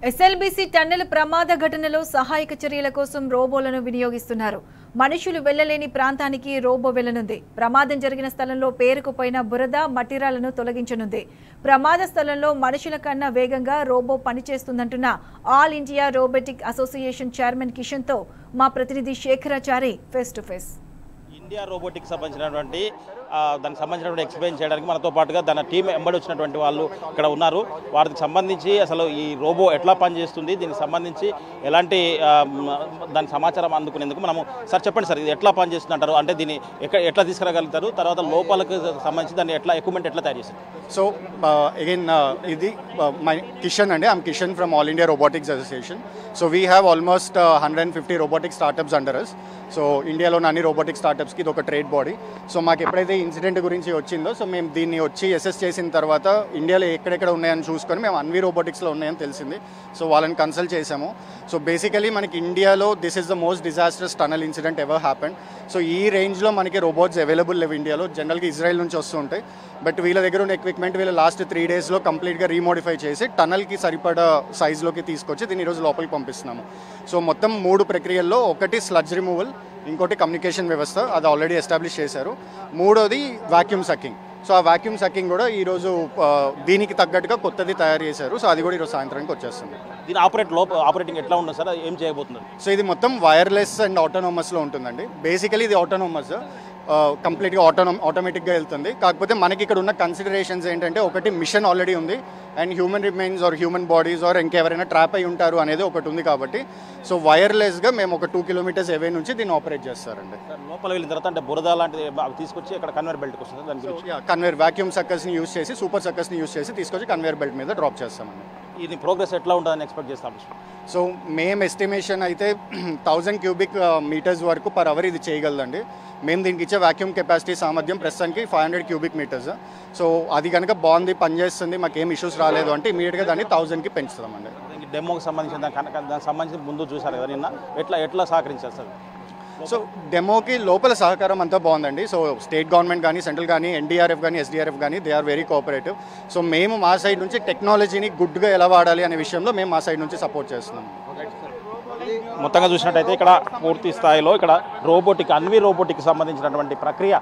SLBC tunnel ప్రమాద ఘటనలో సహాయక చర్యల కోసం రోబోలను వినియోగిస్తున్నారు. మనుషులు వెళ్లలేని ప్రాంతానికి రోబో వెళ్లనుంది. ప్రమాదం జరిగిన స్థలంలో పేరుకుపోయిన బురద, మట్టిరాలను తొలగించనుంది. ప్రమాద స్థలంలో మనుషుల కన్నా వేగంగా రోబో పనిచేస్తుందంటున్న all India robotic association chairman Kishan తో మా ప్రతినిధి Shekharachari face to face. India robotics సంబంధించినటువంటి దానికి సంబంధించినటువంటి ఎక్స్ప్లెయిన్ చేయడానికి మనతో పాటుగా దాని టీం ఎంబడి వచ్చినటువంటి వాళ్ళు ఇక్కడ ఉన్నారు. వారికి సంబంధించి అసలు ఈ రోబో ఎట్లా పనిచేస్తుంది, దీనికి సంబంధించి ఎలాంటి దాని సమాచారం అందుకునేందుకు మనము సార్ చెప్పండి సార్, ఇది ఎట్లా పనిచేస్తుంది అంటారు, అంటే దీన్ని ఎట్లా తీసుకురాగలుగుతారు, తర్వాత లోపలకు సంబంధించి దాన్ని ఎట్లా ఎక్విప్మెంట్ ఎట్లా తయారు చేస్తారు? సో అగైన్ ఇది మై కిషన్ అండి. I'm Kishan from All India Robotics Association. So we have almost 150 robotic startups under us. So ఇండియాలోని అన్ని రోబోటిక్ స్టార్టప్స్కి ఇది ఒక ట్రేడ్ బాడీ. సో మాకు ఎప్పుడైతే ఇన్సిడెంట్ గురించి వచ్చిందో, సో మేము దీన్ని వచ్చి అసెస్ చేసిన తర్వాత ఇండియాలో ఎక్కడెక్కడ ఉన్నాయని చూసుకొని మేము అన్వి రోబోటిక్స్లో ఉన్నాయని తెలిసింది. సో వాళ్ళని కన్సల్ట్ చేసాము. సో బేసికలీ మనకి ఇండియాలో this is the most disastrous tunnel incident ever happened. So ఈ రేంజ్లో మనకి రోబోట్స్ అవైలబుల్ లేవు ఇండియాలో. జనరల్గా ఇజ్రాయెల్ నుంచి వస్తూ ఉంటాయి. బట్ వీళ్ళ దగ్గర ఉన్న ఎక్విప్మెంట్ వీళ్ళు లాస్ట్ 3 డేస్లో కంప్లీట్గా రీమోడిఫై చేసి టనల్కి సరిపడా సైజ్లోకి తీసుకొచ్చి దీన్ని ఈరోజు లోపలికి పంపిస్తున్నాము. సో మొత్తం 3 ప్రక్రియల్లో, ఒకటి స్లడ్జ్ రిమూవల్, ఇంకోటి కమ్యూనికేషన్ వ్యవస్థ, అది ఆల్రెడీ ఎస్టాబ్లిష్ చేశారు. మూడోది వాక్యూమ్ సక్కింగ్. సో ఆ వాక్యూమ్ సక్కింగ్ కూడా ఈరోజు దీనికి తగ్గట్టుగా కొత్తది తయారు చేశారు. సో అది కూడా ఈరోజు సాయంత్రానికి వచ్చేస్తుంది. దీని ఆపరేటింగ్ ఎట్లా ఉంటుంది సార్, ఏం చేయబోతున్నారు? సో ఇది మొత్తం వైర్లెస్ అండ్ ఆటోనోమస్లో ఉంటుందండి. బేసికలీ ఇది ఆటోనోమస్, కంప్లీట్గా ఆటోమేటిక్గా వెళ్తుంది. కాకపోతే మనకి ఇక్కడ ఉన్న కన్సిడరేషన్స్ ఏంటంటే, ఒకటి మిషన్ ఆల్రెడీ ఉంది, and human remains or human bodies or ఇంకెవరైనా ట్రాప్ అయి ఉంటారు అనేది ఒకటి ఉంది. కాబట్టి సో వైర్లెస్గా మేము ఒక 2 కిలోమీటర్స్ అవే నుంచి దీన్ని ఆపరేట్ చేస్తారండి. లోపల వెళ్ళిన తర్వాత అంటే బురద లాంటిది తీసుకొచ్చి ఇక్కడ కన్వేర్ బెల్ట్కి వస్తుంది. దాని గురించి కన్వేర్ వాక్యూమ్ సక్కర్స్ని యూస్ చేసి, సూపర్ సక్కర్స్ని యూస్ చేసి తీసుకొచ్చి కన్వేర్ బెల్ట్ మీద డ్రాప్ చేస్తామండి. ఇది ప్రోగ్రెస్ ఎట్లా ఉంటుందని ఎక్స్పెక్ట్ చేస్తాం? సో మేము ఎస్టిమేషన్ అయితే 1000 క్యూబిక్ మీటర్స్ వరకు పర్ అవర్ ఇది చేయగలదండి. మేము దీనికి ఇచ్చే వాక్యూమ్ కెపాసిటీ సామర్థ్యం ప్రస్తుతానికి 500 క్యూబిక్ మీటర్స్. సో అది కనుక బాగుంది, పనిచేస్తుంది, మాకేం ఇష్యూస్ రాలేదు అంటే ఇమీడియట్గా దాన్ని 1000కి పెంచుతామండి. డెమోకి సంబంధించిన దానికి సంబంధించి ముందు చూసారు కదా నిన్న, ఎట్లా సహకరించారు సార్? సో డెమోకి లోపల సహకారం అంతా బాగుందండి. సో స్టేట్ గవర్నమెంట్ కానీ, సెంట్రల్ కానీ, ఎన్డీఆర్ఎఫ్ కానీ, ఎస్డీఆర్ఎఫ్ కానీ, they are very cooperative. So మేము మా సైడ్ నుంచి టెక్నాలజీని గుడ్గా ఎలా వాడాలి అనే విషయంలో మేము మా సైడ్ నుంచి సపోర్ట్ చేస్తున్నాం. మొత్తంగా చూసినట్టయితే ఇక్కడ పూర్తి స్థాయిలో ఇక్కడ అన్వి రోబోటిక్ సంబంధించినటువంటి ప్రక్రియ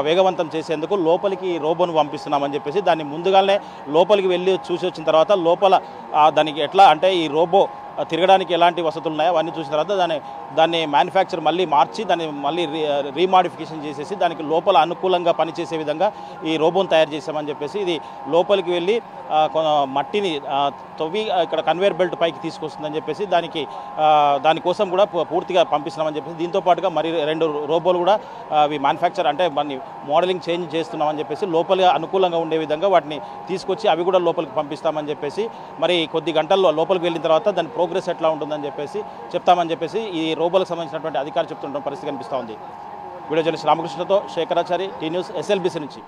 వేగవంతం చేసేందుకు లోపలికి రోబోను పంపిస్తున్నామని చెప్పేసి, దాన్ని ముందుగానే లోపలికి వెళ్ళి చూసి వచ్చిన తర్వాత లోపల దానికి ఎట్లా అంటే ఈ రోబో తిరగడానికి ఎలాంటి వసతులు ఉన్నాయో అవన్నీ చూసిన తర్వాత దాన్ని మ్యానుఫ్యాక్చర్ మళ్ళీ మార్చి దాన్ని మళ్ళీ రీమాడిఫికేషన్ చేసేసి దానికి లోపల అనుకూలంగా పనిచేసే విధంగా ఈ రోబోను తయారు చేసామని చెప్పేసి, ఇది లోపలికి వెళ్ళి మట్టిని తవ్వి ఇక్కడ కన్వేర్ బెల్ట్ పైకి తీసుకొస్తుందని చెప్పేసి దానికోసం కూడా పూర్తిగా పంపిస్తున్నామని చెప్పేసి, దీంతో పాటుగా మరి 2 రోబోలు కూడా అవి మ్యానుఫ్యాక్చర్ అంటే మన మోడలింగ్ చేంజ్ చేస్తున్నామని చెప్పేసి, లోపలిగా అనుకూలంగా ఉండే విధంగా వాటిని తీసుకొచ్చి అవి కూడా లోపలికి పంపిస్తామని చెప్పేసి, మరి కొద్ది గంటల్లో లోపలికి వెళ్ళిన తర్వాత దాని ప్రోగ్రెస్ ఎట్లా ఉంటుందని చెప్పేసి చెప్తామని చెప్పేసి ఈ రోబోలకు సంబంధించినటువంటి అధికారులు చెప్తుంటాం పరిస్థితి కనిపిస్తూ ఉంది. వీడియో జర్నలిస్ట్ రామకృష్ణతో శేఖరాచారి, టీ న్యూస్, ఎస్ఎల్బీసీ నుంచి.